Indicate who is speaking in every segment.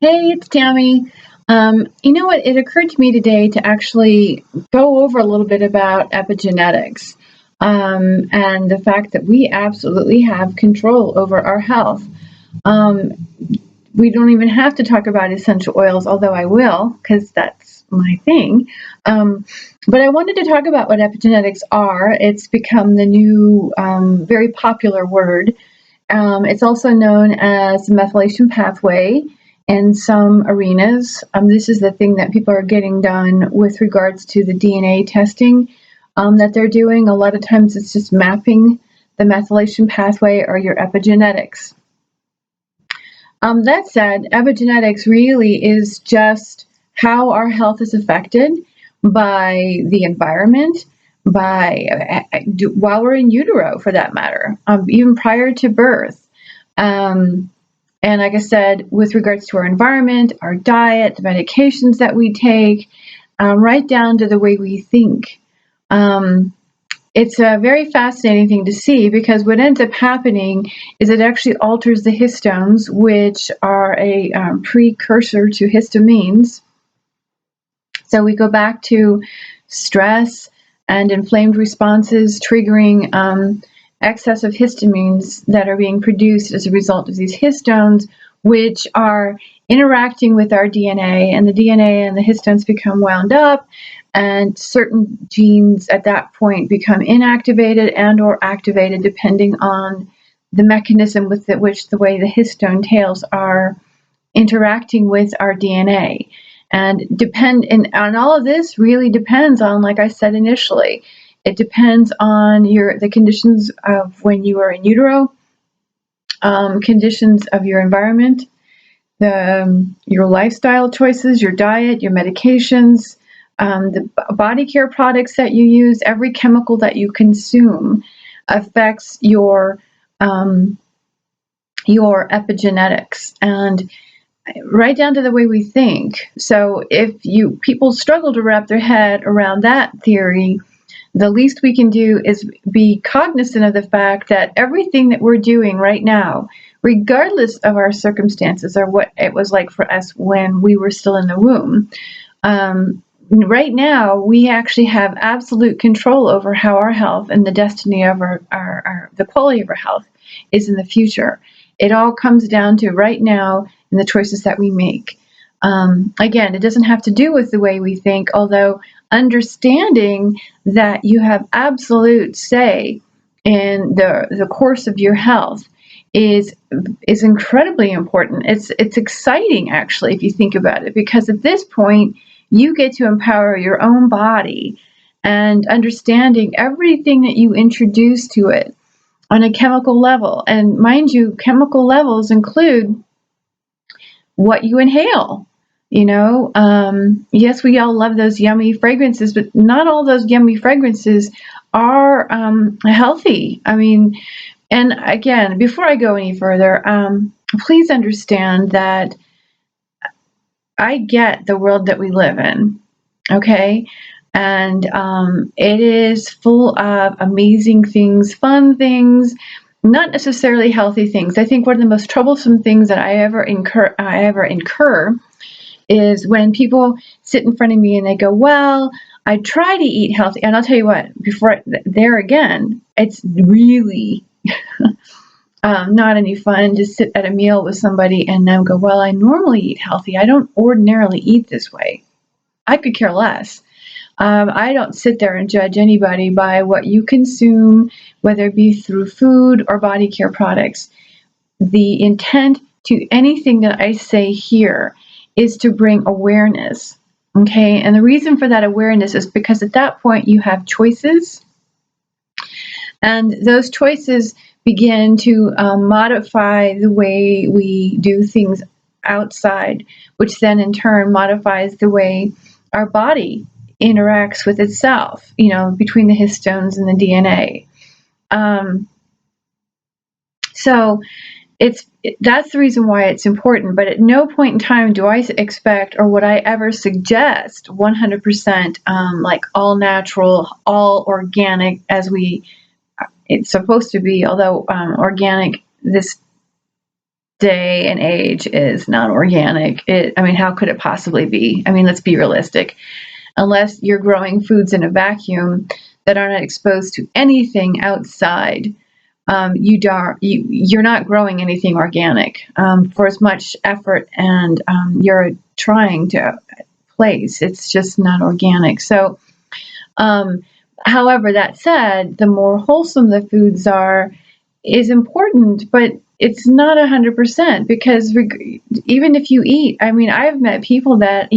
Speaker 1: Hey, it's Tammy. You know what? It occurred to me today to actually go over a little bit about epigenetics and the fact that we absolutely have control over our health. Um, we don't even have to talk about essential oils, although I will, because that's my thing. Um, but I wanted to talk about what epigenetics are. It's become the new, very popular word. It's also known as the methylation pathway in some arenas. This is the thing that people are getting done with regards to the DNA testing that they're doing. A lot of times it's just mapping the methylation pathway or your epigenetics. That said, epigenetics really is just how our health is affected by the environment, while we're in utero, for that matter, even prior to birth. Um, and like I said, with regards to our environment, our diet, the medications that we take, right down to the way we think. Um, it's a very fascinating thing to see because what ends up happening is it actually alters the histones, which are a precursor to histamines. So we go back to stress and inflamed responses triggering excess of histamines that are being produced as a result of these histones, which are interacting with our DNA, and the DNA and the histones become wound up, and certain genes at that point become inactivated and or activated depending on the mechanism with which the way the histone tails are interacting with our DNA. And all of this really depends on, like I said initially, it depends on the conditions of when you are in utero, conditions of your environment, your lifestyle choices, your diet, your medications, the body care products that you use. Every chemical that you consume affects your epigenetics, and right down to the way we think. So if people struggle to wrap their head around that theory, the least we can do is be cognizant of the fact that everything that we're doing right now, regardless of our circumstances or what it was like for us when we were still in the womb, right now we actually have absolute control over how our health and the destiny of the quality of our health is in the future. It all comes down to right now and the choices that we make. Again, it doesn't have to do with the way we think, although understanding that you have absolute say in the course of your health is incredibly important. It's exciting, actually, if you think about it, because at this point you get to empower your own body and understanding everything that you introduce to it on a chemical level. And mind you, chemical levels include what you inhale. Yes, we all love those yummy fragrances, but not all those yummy fragrances are healthy. I mean, and again, before I go any further, please understand that I get the world that we live in, okay? And it is full of amazing things, fun things, not necessarily healthy things. I think one of the most troublesome things that I ever incur is when people sit in front of me and they go, well, I try to eat healthy. And I'll tell you what, there again, it's really not any fun to sit at a meal with somebody and then go, well, I normally eat healthy. I don't ordinarily eat this way. I could care less. I don't sit there and judge anybody by what you consume, whether it be through food or body care products. The intent to anything that I say here is to bring awareness, okay? And the reason for that awareness is because at that point you have choices, and those choices begin to modify the way we do things outside, which then in turn modifies the way our body interacts with itself, between the histones and the DNA. So that's the reason why it's important. But at no point in time do I expect, or would I ever suggest 100% like all natural, all organic, as it's supposed to be, although organic, this day and age is not organic. I mean, how could it possibly be? I mean, let's be realistic. Unless you're growing foods in a vacuum that are not exposed to anything outside, you're not growing anything organic for as much effort and you're trying to place. It's just not organic. So, however, that said, the more wholesome the foods are is important, but it's not 100% because even if you eat, I mean, I've met people that,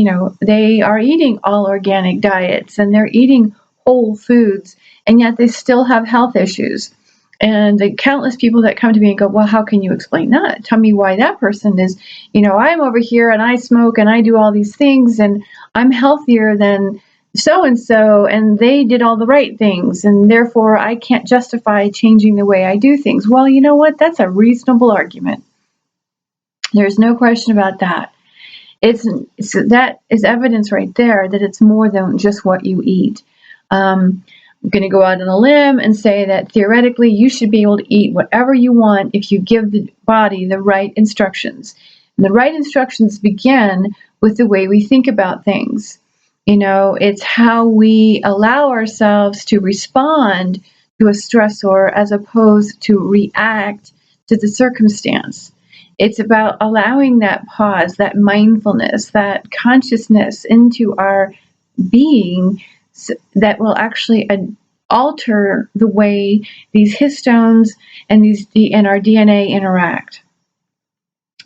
Speaker 1: they are eating all organic diets and they're eating whole foods, and yet they still have health issues. And the countless people that come to me and go, well, how can you explain that? Tell me why that person is, I'm over here and I smoke and I do all these things and I'm healthier than so and they did all the right things and therefore I can't justify changing the way I do things. Well, you know what? That's a reasonable argument. There's no question about that. That is evidence right there that it's more than just what you eat. I'm going to go out on a limb and say that theoretically you should be able to eat whatever you want if you give the body the right instructions. And the right instructions begin with the way we think about things. It's how we allow ourselves to respond to a stressor as opposed to react to the circumstance. It's about allowing that pause, that mindfulness, that consciousness into our being that will actually alter the way these histones and our DNA interact.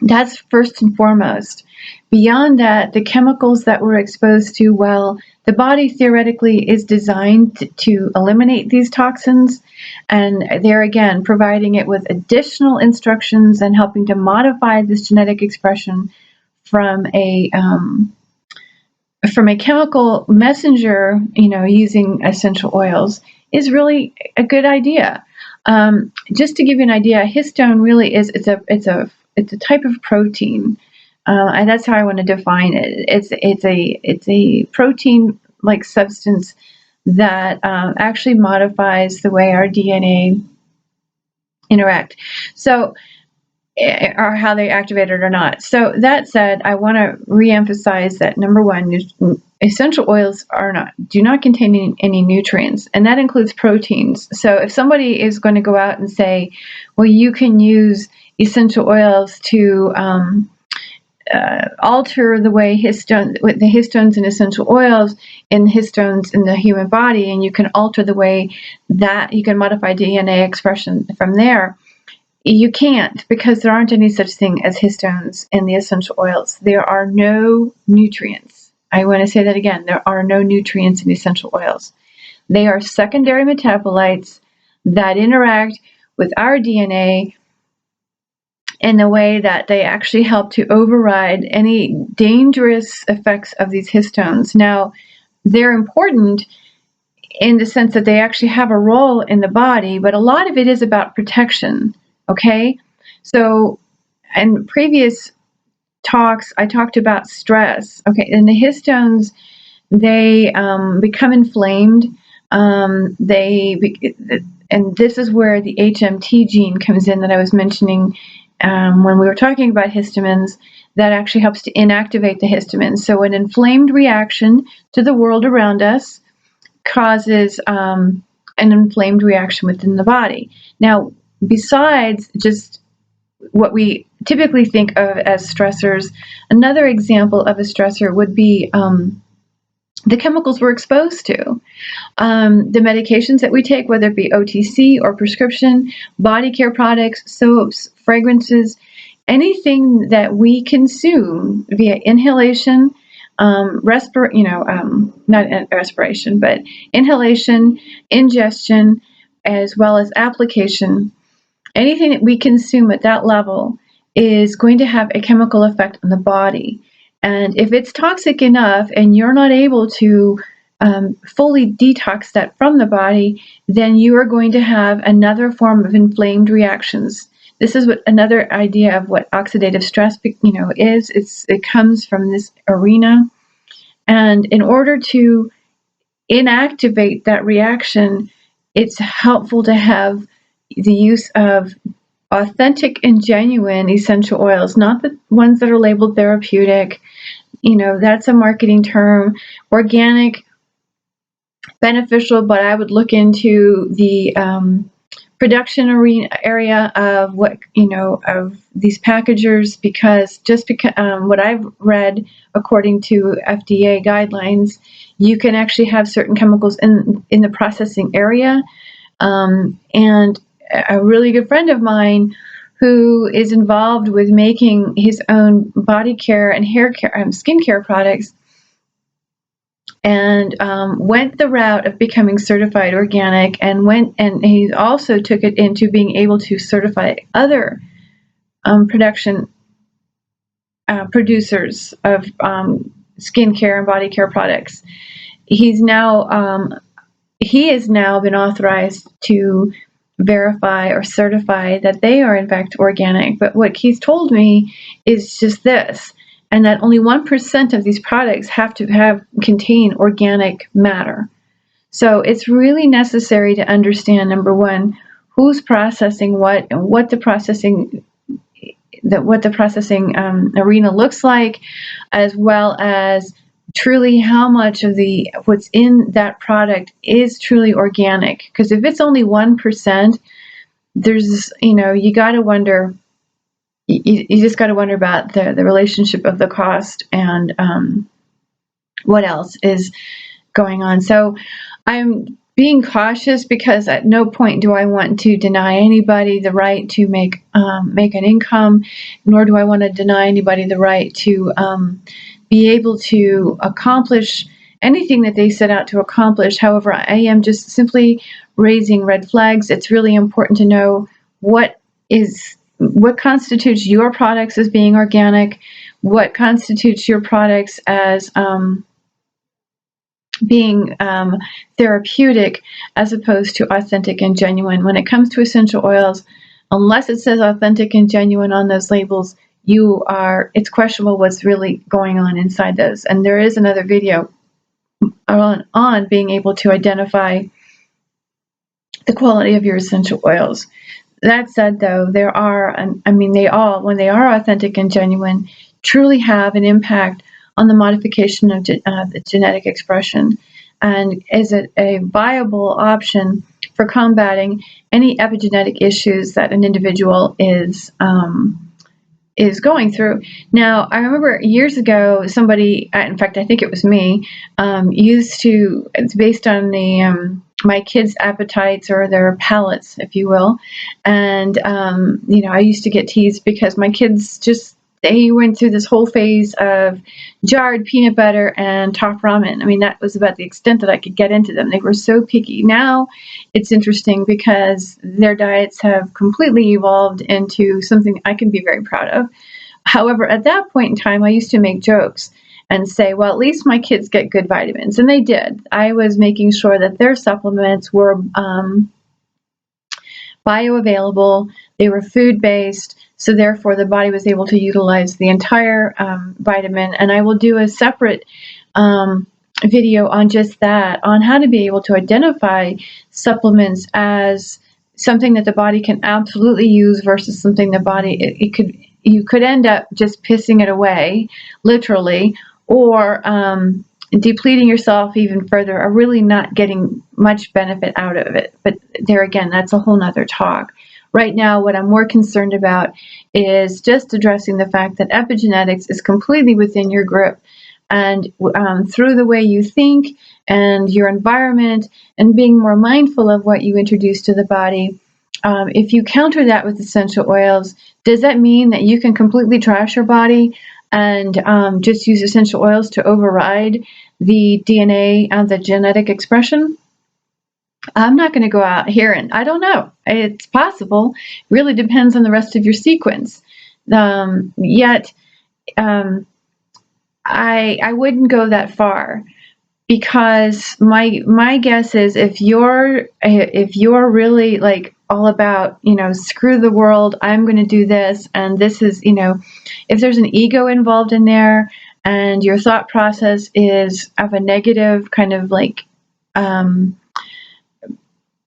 Speaker 1: That's first and foremost. Beyond that, the chemicals that we're exposed to, well, the body theoretically is designed to eliminate these toxins, and they're again providing it with additional instructions and helping to modify this genetic expression from a chemical messenger, using essential oils is really a good idea. Just to give you an idea, histone really is it's a type of protein, and that's how I want to define it. It's a protein-like substance that actually modifies the way our DNA interact. So, or how they activate it or not. So that said, I want to reemphasize that number one, essential oils do not contain any nutrients, and that includes proteins. So if somebody is going to go out and say, well, you can use essential oils to alter the way the histones and essential oils and histones in the human body, and you can alter the way that you can modify DNA expression from there. You can't, because there aren't any such thing as histones in the essential oils. There are no nutrients. I want to say that again. There are no nutrients in essential oils. They are secondary metabolites that interact with our DNA in the way that they actually help to override any dangerous effects of these histones. Now, they're important in the sense that they actually have a role in the body, but a lot of it is about protection. Okay, so in previous talks, I talked about stress. Okay, and the histones, they become inflamed. And this is where the HMT gene comes in that I was mentioning when we were talking about histamines. That actually helps to inactivate the histamines. So an inflamed reaction to the world around us causes an inflamed reaction within the body. Now, besides just what we typically think of as stressors, another example of a stressor would be the chemicals we're exposed to. The medications that we take, whether it be OTC or prescription, body care products, soaps, fragrances, anything that we consume via inhalation, not respiration, but inhalation, ingestion, as well as application. Anything that we consume at that level is going to have a chemical effect on the body. And if it's toxic enough and you're not able to fully detox that from the body, then you are going to have another form of inflamed reactions. This is what another idea of what oxidative stress, is. It comes from this arena. And in order to inactivate that reaction, it's helpful to have the use of authentic and genuine essential oils, not the ones that are labeled therapeutic. That's a marketing term. Organic, beneficial, but I would look into the production area of of these packagers, because what I've read, according to FDA guidelines, you can actually have certain chemicals in the processing area. And a really good friend of mine who is involved with making his own body care and hair care, skincare products, and went the route of becoming certified organic, and he also took it into being able to certify other producers of skincare and body care products. He has now been authorized to verify or certify that they are in fact organic. But what he's told me is just this, and that only 1% of these products have to contain organic matter. So it's really necessary to understand, number one, who's processing what, and what the processing arena looks like, as well as truly how much of what's in that product is truly organic. Because if it's only 1%, there's, you got to wonder. You just got to wonder about the relationship of the cost and what else is going on. So I'm being cautious, because at no point do I want to deny anybody the right to make an income, nor do I want to deny anybody the right to be able to accomplish anything that they set out to accomplish. However, I am just simply raising red flags. It's really important to know what constitutes your products as being organic, what constitutes your products as being therapeutic, as opposed to authentic and genuine. When it comes to essential oils, unless it says authentic and genuine on those labels, it's questionable what's really going on inside those. And there is another video on being able to identify the quality of your essential oils. That said, though, they all, when they are authentic and genuine, truly have an impact on the modification of the genetic expression, and is a viable option for combating any epigenetic issues that an individual is going through. Now, I remember years ago, somebody, in fact, I think it was me, it's based on my kids' appetites, or their palates, if you will. And, I used to get teased because my kids they went through this whole phase of jarred peanut butter and top ramen. I mean, that was about the extent that I could get into them. They were so picky. Now it's interesting, because their diets have completely evolved into something I can be very proud of. However, at that point in time, I used to make jokes and say, well, at least my kids get good vitamins. And they did. I was making sure that their supplements were bioavailable, they were food-based, so therefore the body was able to utilize the entire vitamin. And I will do a separate video on just that, on how to be able to identify supplements as something that the body can absolutely use versus something you could end up just pissing it away, literally, or depleting yourself even further, or really not getting much benefit out of it. But there again, that's a whole nother talk. Right now, what I'm more concerned about is just addressing the fact that epigenetics is completely within your grip, and through the way you think and your environment, and being more mindful of what you introduce to the body. If you counter that with essential oils, does that mean that you can completely trash your body and just use essential oils to override the DNA and the genetic expression? I'm not going to go out here, and I don't know. It's possible. It really depends on the rest of your sequence. Yet, I wouldn't go that far, because my guess is, if you're really like all about, screw the world, I'm going to do this, and this is, if there's an ego involved in there, and your thought process is of a negative kind of like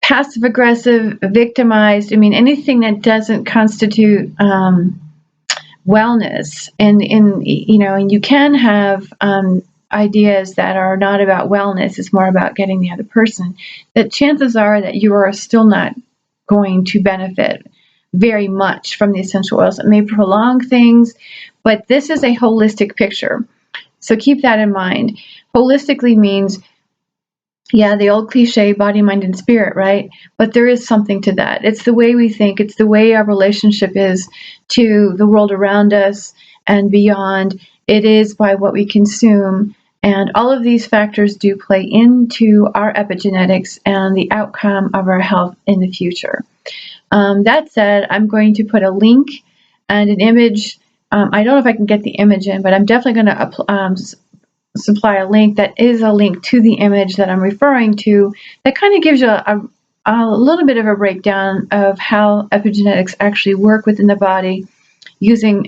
Speaker 1: passive aggressive, victimized. I mean, anything that doesn't constitute wellness. And you can have ideas that are not about wellness. It's more about getting the other person. That chances are that you are still not going to benefit very much from the essential oils. It may prolong things, but this is a holistic picture. So keep that in mind. Holistically means, yeah, the old cliche, body, mind, and spirit, right? But there is something to that. It's the way we think. It's the way our relationship is to the world around us and beyond. It is by what we consume. And all of these factors do play into our epigenetics and the outcome of our health in the future. That said, I'm going to put a link and an image. I don't know if I can get the image in, but I'm definitely going to supply a link that is a link to the image that I'm referring to, that kind of gives you a little bit of a breakdown of how epigenetics actually work within the body, using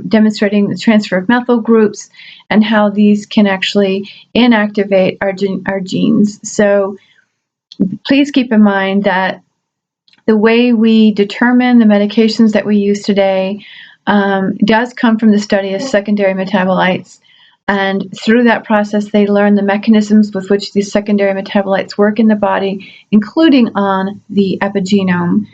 Speaker 1: demonstrating the transfer of methyl groups and how these can actually inactivate our genes. So please keep in mind that the way we determine the medications that we use today does come from the study of secondary metabolites. And through that process, they learn the mechanisms with which these secondary metabolites work in the body, including on the epigenome.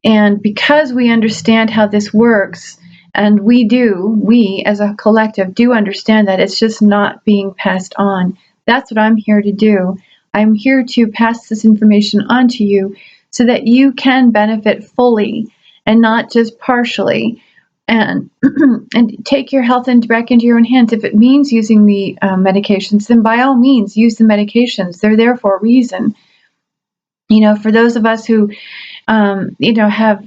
Speaker 1: And because we understand how this works, and we as a collective do understand that it's just not being passed on. That's what I'm here to do. I'm here to pass this information on to you so that you can benefit fully and not just partially. And take your health back into your own hands. If it means using the medications, then by all means, use the medications. They're there for a reason. For those of us who, have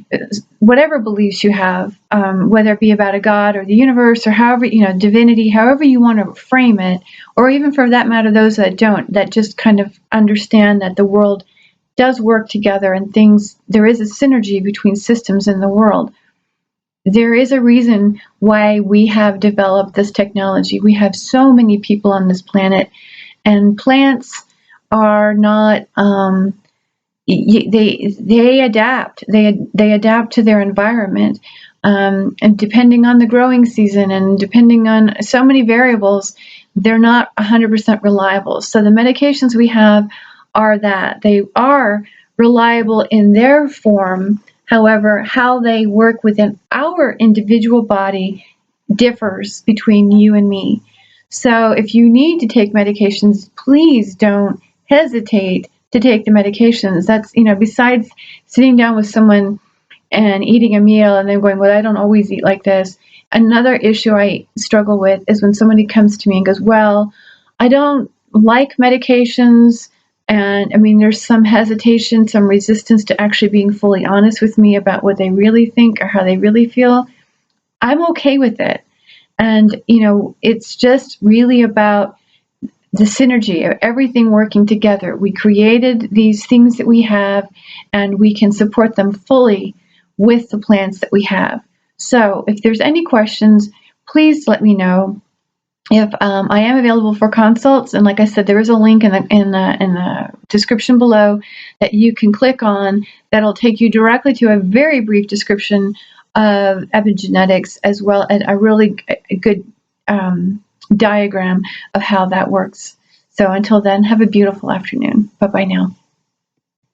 Speaker 1: whatever beliefs you have, whether it be about a God or the universe or however, divinity, however you want to frame it, or even for that matter, those that don't, that just kind of understand that the world does work together and there is a synergy between systems in the world. There is a reason why we have developed this technology. We have so many people on this planet, and plants are not. They adapt. They adapt to their environment, and depending on the growing season and depending on so many variables, they're not 100% reliable. So the medications we have are that they are reliable in their form. However, how they work within our individual body differs between you and me. So if you need to take medications, please don't hesitate to take the medications. That's, besides sitting down with someone and eating a meal and then going, well, I don't always eat like this. Another issue I struggle with is when somebody comes to me and goes, well, I don't like medications. And there's some hesitation, some resistance to actually being fully honest with me about what they really think or how they really feel. I'm okay with it. And, it's just really about the synergy of everything working together. We created these things that we have, and we can support them fully with the plants that we have. So if there's any questions, please let me know. If I am available for consults, and like I said, there is a link in the description below that you can click on that'll take you directly to a very brief description of epigenetics, as well as a really good diagram of how that works. So until then, have a beautiful afternoon. Bye-bye now.